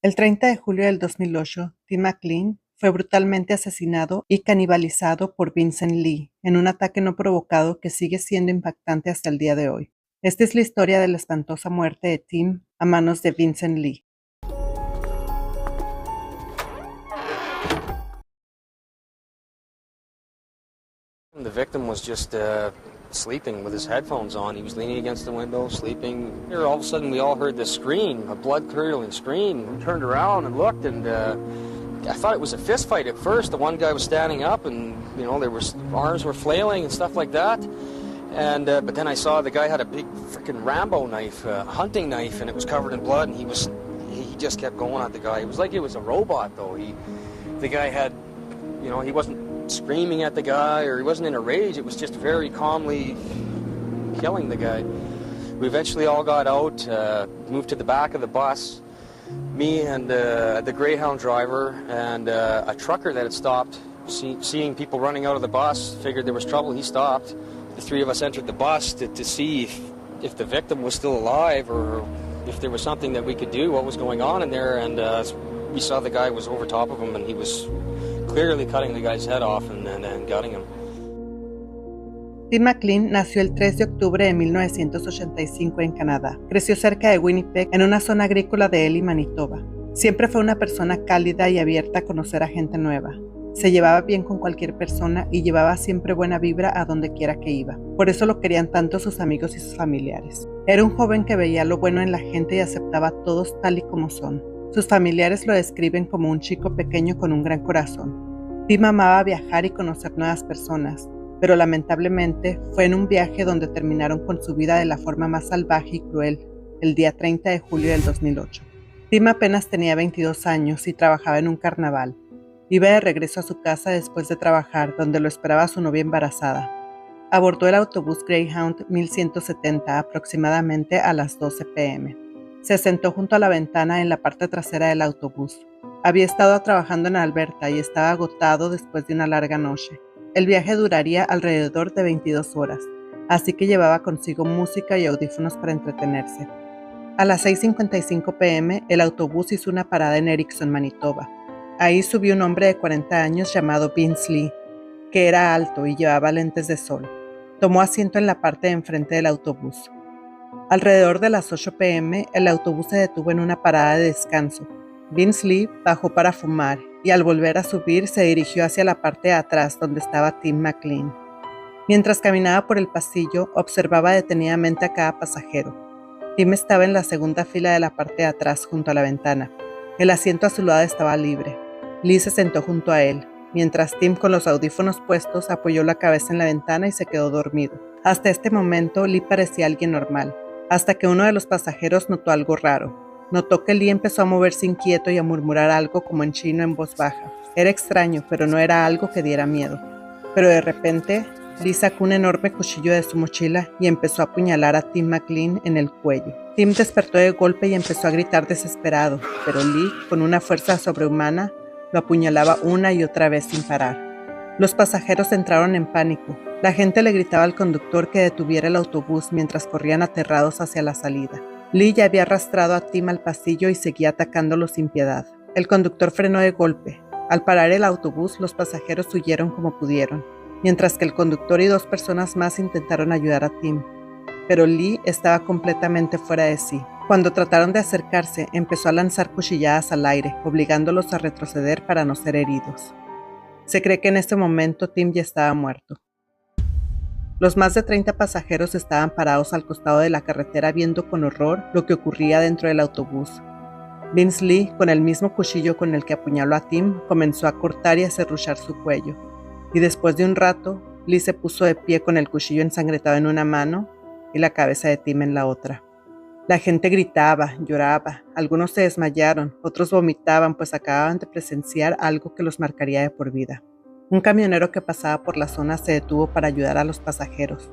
El 30 de julio del 2008, Tim McLean fue brutalmente asesinado y canibalizado por Vincent Lee en un ataque no provocado que sigue siendo impactante hasta el día de hoy. Esta es la historia de la espantosa muerte de Tim a manos de Vincent Lee. The victim was just sleeping with his headphones on. He was leaning against the window, sleeping. Here, all of a sudden, we all heard this scream, a blood-curdling scream. We turned around and looked, and I thought it was a fist fight at first. The one guy was standing up, and arms were flailing and stuff like that. And but then I saw the guy had a big freaking Rambo knife, hunting knife, and it was covered in blood. And he just kept going at the guy. It was like it was a robot, though. The guy had, he wasn't screaming at the guy, or he wasn't in a rage. It was just very calmly killing the guy. We eventually all got out, moved to the back of the bus. Me and the Greyhound driver and a trucker that had stopped, seeing people running out of the bus, figured there was trouble. He stopped. The three of us entered the bus to see if the victim was still alive, or if there was something that we could do, what was going on in there. And we saw the guy was over top of him, and he was clearly cutting the guy's head off and gutting him. Tim McLean nació el 3 de octubre de 1985 en Canadá. Creció cerca de Winnipeg, en una zona agrícola de Elie, Manitoba. Siempre fue una persona cálida y abierta a conocer a gente nueva. Se llevaba bien con cualquier persona y llevaba siempre buena vibra a donde quiera que iba. Por eso lo querían tanto sus amigos y sus familiares. Era un joven que veía lo bueno en la gente y aceptaba a todos tal y como son. Sus familiares lo describen como un chico pequeño con un gran corazón. Tim amaba viajar y conocer nuevas personas, pero lamentablemente fue en un viaje donde terminaron con su vida de la forma más salvaje y cruel, el día 30 de julio del 2008. Tim apenas tenía 22 años y trabajaba en un carnaval. Iba de regreso a su casa después de trabajar, donde lo esperaba su novia embarazada. Abordó el autobús Greyhound 1170 aproximadamente a las 12 p.m. Se sentó junto a la ventana en la parte trasera del autobús. Había estado trabajando en Alberta y estaba agotado después de una larga noche. El viaje duraría alrededor de 22 horas, así que llevaba consigo música y audífonos para entretenerse. A las 6:55 p.m., el autobús hizo una parada en Erickson, Manitoba. Ahí subió un hombre de 40 años llamado Vince Lee, que era alto y llevaba lentes de sol. Tomó asiento en la parte de enfrente del autobús. Alrededor de las 8 p.m., el autobús se detuvo en una parada de descanso. Vince Lee bajó para fumar y al volver a subir se dirigió hacia la parte de atrás donde estaba Tim McLean. Mientras caminaba por el pasillo, observaba detenidamente a cada pasajero. Tim estaba en la segunda fila de la parte de atrás junto a la ventana. El asiento a su lado estaba libre. Lee se sentó junto a él, mientras Tim, con los audífonos puestos, apoyó la cabeza en la ventana y se quedó dormido. Hasta este momento, Lee parecía alguien normal, hasta que uno de los pasajeros notó algo raro. Notó que Lee empezó a moverse inquieto y a murmurar algo como en chino en voz baja. Era extraño, pero no era algo que diera miedo. Pero de repente, Lee sacó un enorme cuchillo de su mochila y empezó a apuñalar a Tim McLean en el cuello. Tim despertó de golpe y empezó a gritar desesperado, pero Lee, con una fuerza sobrehumana, lo apuñalaba una y otra vez sin parar. Los pasajeros entraron en pánico. La gente le gritaba al conductor que detuviera el autobús mientras corrían aterrados hacia la salida. Lee ya había arrastrado a Tim al pasillo y seguía atacándolo sin piedad. El conductor frenó de golpe. Al parar el autobús, los pasajeros huyeron como pudieron, mientras que el conductor y 2 personas más intentaron ayudar a Tim. Pero Lee estaba completamente fuera de sí. Cuando trataron de acercarse, empezó a lanzar cuchilladas al aire, obligándolos a retroceder para no ser heridos. Se cree que en este momento Tim ya estaba muerto. Los más de 30 pasajeros estaban parados al costado de la carretera viendo con horror lo que ocurría dentro del autobús. Vince Lee, con el mismo cuchillo con el que apuñaló a Tim, comenzó a cortar y a serruchar su cuello. Y después de un rato, Lee se puso de pie con el cuchillo ensangrentado en una mano y la cabeza de Tim en la otra. La gente gritaba, lloraba, algunos se desmayaron, otros vomitaban, pues acababan de presenciar algo que los marcaría de por vida. Un camionero que pasaba por la zona se detuvo para ayudar a los pasajeros.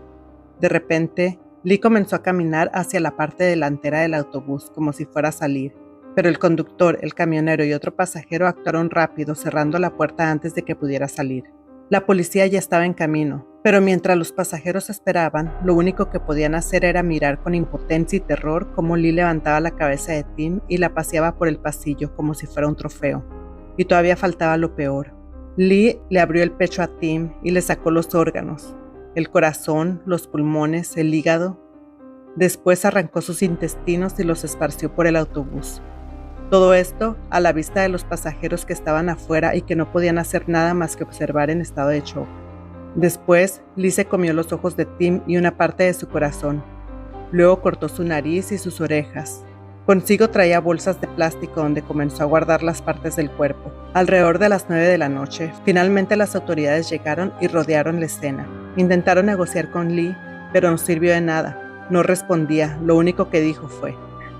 De repente, Lee comenzó a caminar hacia la parte delantera del autobús como si fuera a salir, pero el conductor, el camionero y otro pasajero actuaron rápido, cerrando la puerta antes de que pudiera salir. La policía ya estaba en camino, pero mientras los pasajeros esperaban, lo único que podían hacer era mirar con impotencia y terror cómo Lee levantaba la cabeza de Tim y la paseaba por el pasillo como si fuera un trofeo. Y todavía faltaba lo peor. Lee le abrió el pecho a Tim y le sacó los órganos, el corazón, los pulmones, el hígado. Después arrancó sus intestinos y los esparció por el autobús. Todo esto a la vista de los pasajeros que estaban afuera y que no podían hacer nada más que observar en estado de shock. Después, Lee se comió los ojos de Tim y una parte de su corazón. Luego cortó su nariz y sus orejas. Consigo traía bolsas de plástico donde comenzó a guardar las partes del cuerpo. Alrededor de las 9 de la noche, finalmente las autoridades llegaron y rodearon la escena. Intentaron negociar con Lee, pero no sirvió de nada. No respondía, lo único que dijo fue: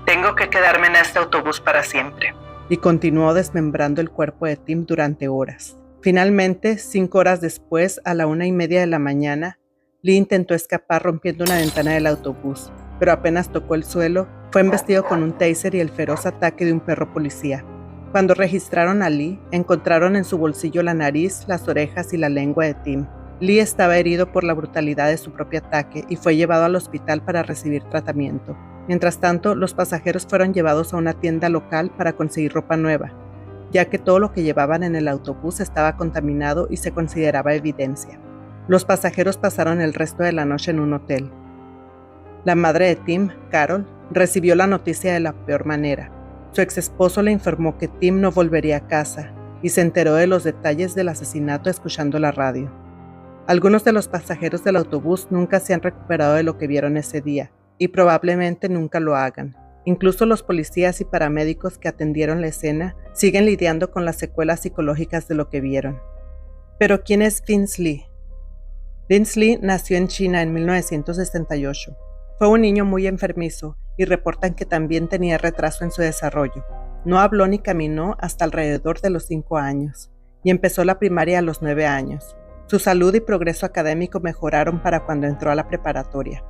«Tengo que quedarme en este autobús para siempre». Y continuó desmembrando el cuerpo de Tim durante horas. Finalmente, 5 horas después, a la 1:30 de la mañana, Lee intentó escapar rompiendo una ventana del autobús, pero apenas tocó el suelo, fue embestido con un taser y el feroz ataque de un perro policía. Cuando registraron a Lee, encontraron en su bolsillo la nariz, las orejas y la lengua de Tim. Lee estaba herido por la brutalidad de su propio ataque y fue llevado al hospital para recibir tratamiento. Mientras tanto, los pasajeros fueron llevados a una tienda local para conseguir ropa nueva, ya que todo lo que llevaban en el autobús estaba contaminado y se consideraba evidencia. Los pasajeros pasaron el resto de la noche en un hotel. La madre de Tim, Carol, recibió la noticia de la peor manera. Su exesposo le informó que Tim no volvería a casa y se enteró de los detalles del asesinato escuchando la radio. Algunos de los pasajeros del autobús nunca se han recuperado de lo que vieron ese día y probablemente nunca lo hagan. Incluso los policías y paramédicos que atendieron la escena siguen lidiando con las secuelas psicológicas de lo que vieron. Pero ¿quién es Vince Lee? Vince Lee nació en China en 1968. Fue un niño muy enfermizo y reportan que también tenía retraso en su desarrollo. No habló ni caminó hasta alrededor de los 5 años y empezó la primaria a los 9 años. Su salud y progreso académico mejoraron para cuando entró a la preparatoria.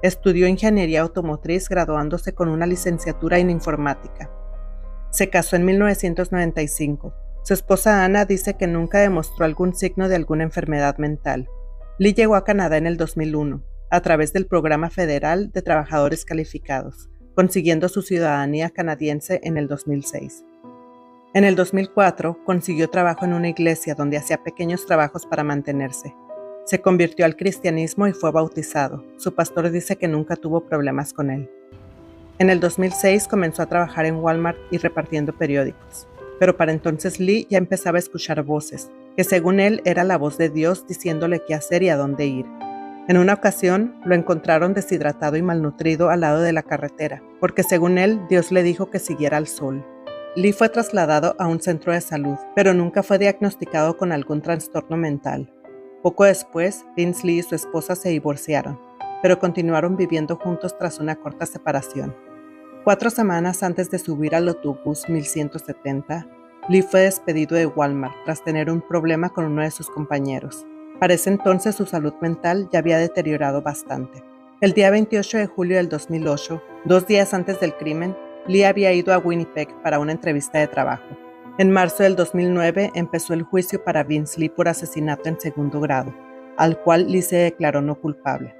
Estudió ingeniería automotriz graduándose con una licenciatura en informática. Se casó en 1995. Su esposa Ana dice que nunca demostró algún signo de alguna enfermedad mental. Lee llegó a Canadá en el 2001, a través del Programa Federal de Trabajadores Calificados, consiguiendo su ciudadanía canadiense en el 2006. En el 2004 consiguió trabajo en una iglesia donde hacía pequeños trabajos para mantenerse. Se convirtió al cristianismo y fue bautizado. Su pastor dice que nunca tuvo problemas con él. En el 2006 comenzó a trabajar en Walmart y repartiendo periódicos. Pero para entonces Lee ya empezaba a escuchar voces, que según él era la voz de Dios diciéndole qué hacer y a dónde ir. En una ocasión lo encontraron deshidratado y malnutrido al lado de la carretera, porque según él Dios le dijo que siguiera al sol. Lee fue trasladado a un centro de salud, pero nunca fue diagnosticado con algún trastorno mental. Poco después, Vince Lee y su esposa se divorciaron, pero continuaron viviendo juntos tras una corta separación. 4 semanas antes de subir al autobús 1170, Lee fue despedido de Walmart tras tener un problema con uno de sus compañeros. Para ese entonces su salud mental ya había deteriorado bastante. El día 28 de julio del 2008, 2 días antes del crimen, Lee había ido a Winnipeg para una entrevista de trabajo. En marzo del 2009 empezó el juicio para Vince Lee por asesinato en segundo grado, al cual Lee se declaró no culpable.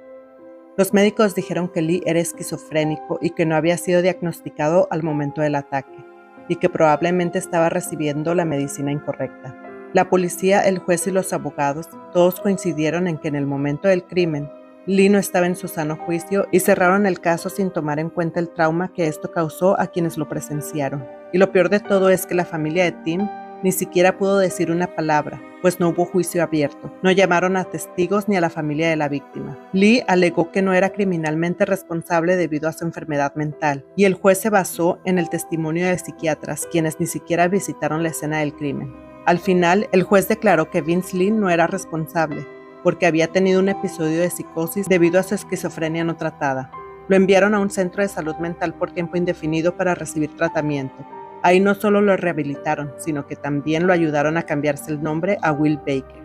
Los médicos dijeron que Lee era esquizofrénico y que no había sido diagnosticado al momento del ataque, y que probablemente estaba recibiendo la medicina incorrecta. La policía, el juez y los abogados, todos coincidieron en que en el momento del crimen, Lee no estaba en su sano juicio y cerraron el caso sin tomar en cuenta el trauma que esto causó a quienes lo presenciaron. Y lo peor de todo es que la familia de Tim ni siquiera pudo decir una palabra, pues no hubo juicio abierto. No llamaron a testigos ni a la familia de la víctima. Lee alegó que no era criminalmente responsable debido a su enfermedad mental, y el juez se basó en el testimonio de psiquiatras, quienes ni siquiera visitaron la escena del crimen. Al final, el juez declaró que Vince Lee no era responsable, porque había tenido un episodio de psicosis debido a su esquizofrenia no tratada. Lo enviaron a un centro de salud mental por tiempo indefinido para recibir tratamiento. Ahí no solo lo rehabilitaron, sino que también lo ayudaron a cambiarse el nombre a Will Baker.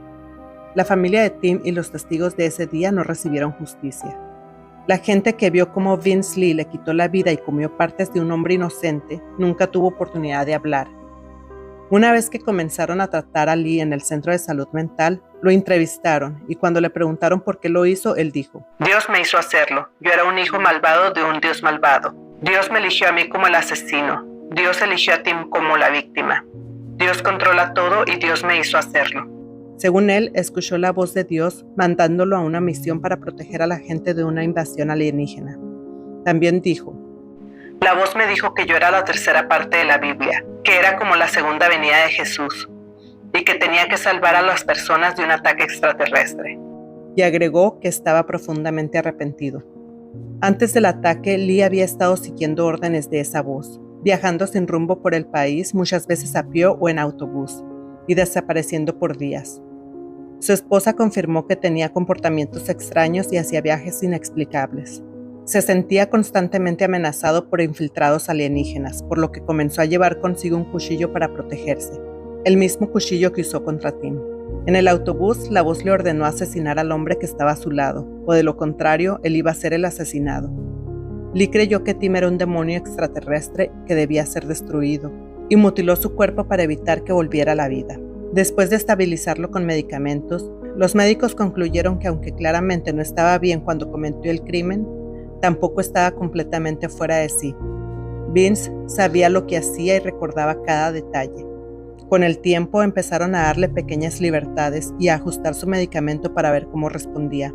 La familia de Tim y los testigos de ese día no recibieron justicia. La gente que vio cómo Vince Lee le quitó la vida y comió partes de un hombre inocente nunca tuvo oportunidad de hablar. Una vez que comenzaron a tratar a Lee en el centro de salud mental, Lo entrevistaron y cuando le preguntaron por qué lo hizo, él dijo: Dios me hizo hacerlo. Yo era un hijo malvado de un Dios malvado. Dios me eligió a mí como el asesino. Dios eligió a Tim como la víctima. Dios controla todo y Dios me hizo hacerlo. Según él, escuchó la voz de Dios mandándolo a una misión para proteger a la gente de una invasión alienígena. También dijo: la voz me dijo que yo era la tercera parte de la Biblia, que era como la segunda venida de Jesús, y que tenía que salvar a las personas de un ataque extraterrestre. Y agregó que estaba profundamente arrepentido. Antes del ataque, Lee había estado siguiendo órdenes de esa voz, viajando sin rumbo por el país, muchas veces a pie o en autobús, y desapareciendo por días. Su esposa confirmó que tenía comportamientos extraños y hacía viajes inexplicables. Se sentía constantemente amenazado por infiltrados alienígenas, por lo que comenzó a llevar consigo un cuchillo para protegerse, el mismo cuchillo que usó contra Tim. En el autobús, la voz le ordenó asesinar al hombre que estaba a su lado, o de lo contrario, él iba a ser el asesinado. Lee creyó que Tim era un demonio extraterrestre que debía ser destruido, y mutiló su cuerpo para evitar que volviera a la vida. Después de estabilizarlo con medicamentos, los médicos concluyeron que aunque claramente no estaba bien cuando cometió el crimen, tampoco estaba completamente fuera de sí. Vince sabía lo que hacía y recordaba cada detalle. Con el tiempo empezaron a darle pequeñas libertades y a ajustar su medicamento para ver cómo respondía.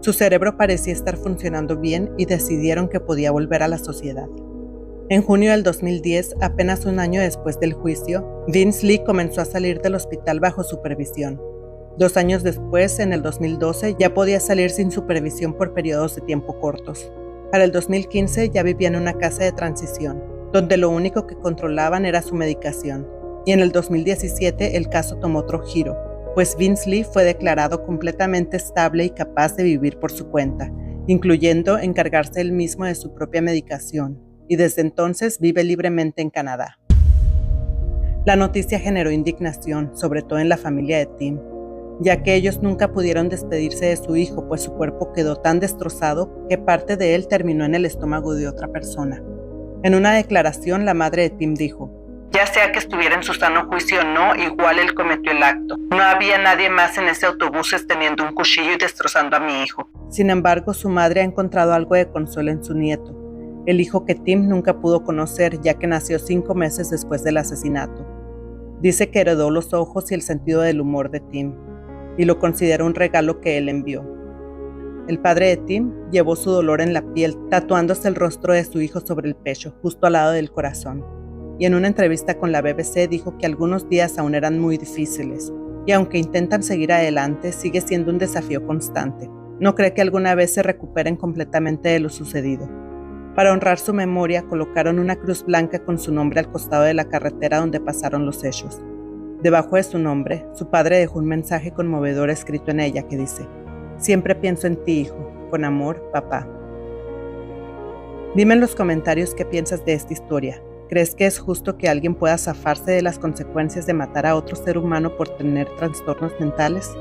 Su cerebro parecía estar funcionando bien y decidieron que podía volver a la sociedad. En junio del 2010, apenas un año después del juicio, Vince Lee comenzó a salir del hospital bajo supervisión. 2 años después, en el 2012, ya podía salir sin supervisión por periodos de tiempo cortos. Para el 2015 ya vivía en una casa de transición, donde lo único que controlaban era su medicación. Y en el 2017 el caso tomó otro giro, pues Vince Lee fue declarado completamente estable y capaz de vivir por su cuenta, incluyendo encargarse él mismo de su propia medicación, y desde entonces vive libremente en Canadá. La noticia generó indignación, sobre todo en la familia de Tim, ya que ellos nunca pudieron despedirse de su hijo, pues su cuerpo quedó tan destrozado que parte de él terminó en el estómago de otra persona. En una declaración, la madre de Tim dijo: ya sea que estuviera en su sano juicio o no, igual él cometió el acto. No había nadie más en ese autobús teniendo un cuchillo y destrozando a mi hijo. Sin embargo, su madre ha encontrado algo de consuelo en su nieto, el hijo que Tim nunca pudo conocer, ya que nació 5 meses después del asesinato. Dice que heredó los ojos y el sentido del humor de Tim, y lo considera un regalo que él envió. El padre de Tim llevó su dolor en la piel, tatuándose el rostro de su hijo sobre el pecho, justo al lado del corazón. Y en una entrevista con la BBC dijo que algunos días aún eran muy difíciles, y aunque intentan seguir adelante, sigue siendo un desafío constante. No cree que alguna vez se recuperen completamente de lo sucedido. Para honrar su memoria, colocaron una cruz blanca con su nombre al costado de la carretera donde pasaron los hechos. Debajo de su nombre, su padre dejó un mensaje conmovedor escrito en ella que dice: siempre pienso en ti, hijo. Con amor, papá. Dime en los comentarios qué piensas de esta historia. ¿Crees que es justo que alguien pueda zafarse de las consecuencias de matar a otro ser humano por tener trastornos mentales?